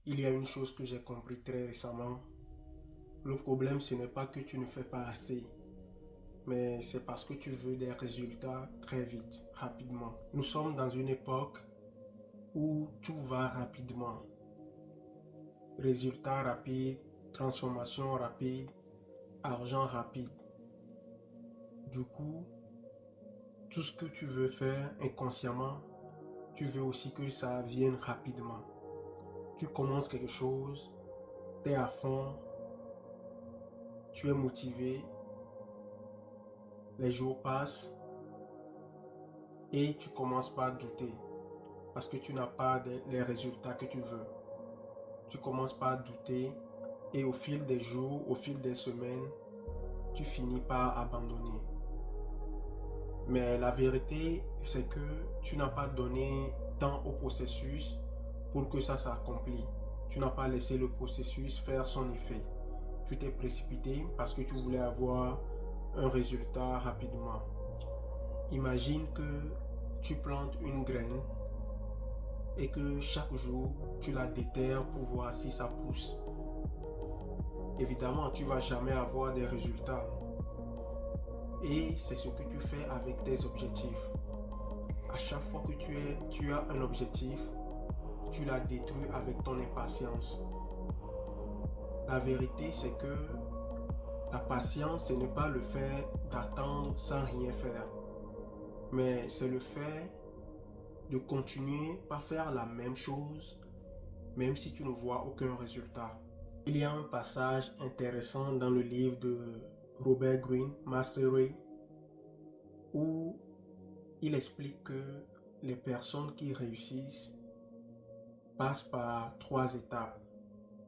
Il y a une chose que j'ai compris très récemment. Le problème, ce n'est pas que tu ne fais pas assez, mais c'est parce que tu veux des résultats très vite, rapidement. Nous sommes dans une époque où tout va rapidement. Résultats rapides, transformation rapide, argent rapide. Du coup, tout ce que tu veux faire inconsciemment, tu veux aussi que ça vienne rapidement. Tu commences quelque chose, tu es à fond, tu es motivé, les jours passent et tu commences par douter parce que tu n'as pas les résultats que tu veux. Tu commences par douter et au fil des jours, au fil des semaines, tu finis par abandonner. Mais la vérité, c'est que tu n'as pas donné temps au processus pour que ça s'accomplisse. Tu n'as pas laissé le processus faire son effet. Tu t'es précipité parce que tu voulais avoir un résultat rapidement. Imagine que tu plantes une graine et que chaque jour, tu la déterres pour voir si ça pousse. Évidemment, tu ne vas jamais avoir des résultats. Et c'est ce que tu fais avec tes objectifs. À chaque fois que tu as un objectif, tu la détruis avec ton impatience. La vérité, c'est que la patience, ce n'est pas le fait d'attendre sans rien faire, mais c'est le fait de continuer par faire la même chose, même si tu ne vois aucun résultat. Il y a un passage intéressant dans le livre de Robert Greene, Mastery, où il explique que les personnes qui réussissent passent par 3 étapes,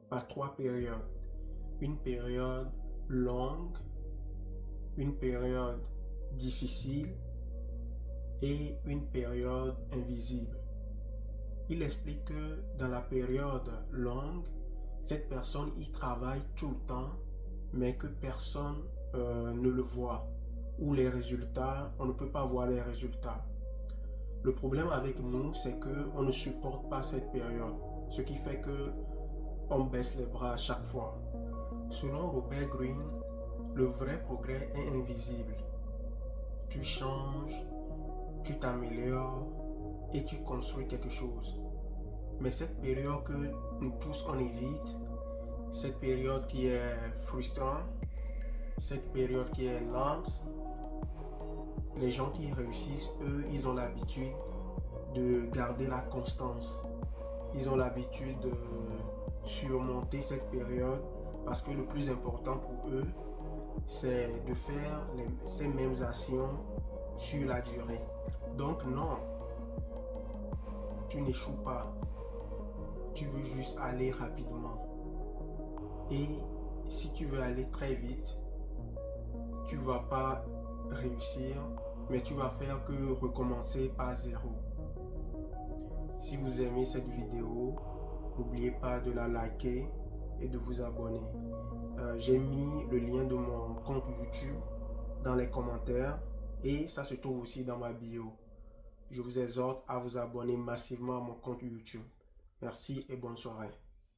par 3 périodes. Une période longue, une période difficile et une période invisible. Il explique que dans la période longue, cette personne y travaille tout le temps, mais que personne ne le voit. Ou les résultats, on ne peut pas voir les résultats. Le problème avec nous, c'est qu'on ne supporte pas cette période, ce qui fait que on baisse les bras à chaque fois. Selon Robert Greene, le vrai progrès est invisible. Tu changes, tu t'améliores et tu construis quelque chose. Mais cette période que nous tous on évite, cette période qui est frustrante, cette période qui est lente, les gens qui réussissent, eux, ils ont l'habitude de garder la constance. Ils ont l'habitude de surmonter cette période parce que le plus important pour eux, c'est de faire ces mêmes actions sur la durée. Donc non, tu n'échoues pas. Tu veux juste aller rapidement. Et si tu veux aller très vite, tu ne vas pas réussir, mais tu vas faire que recommencer par zéro. Si vous aimez cette vidéo, n'oubliez pas de la liker et de vous abonner. J'ai mis le lien de mon compte YouTube dans les commentaires et ça se trouve aussi dans ma bio. Je vous exhorte à vous abonner massivement à mon compte YouTube. Merci et bonne soirée.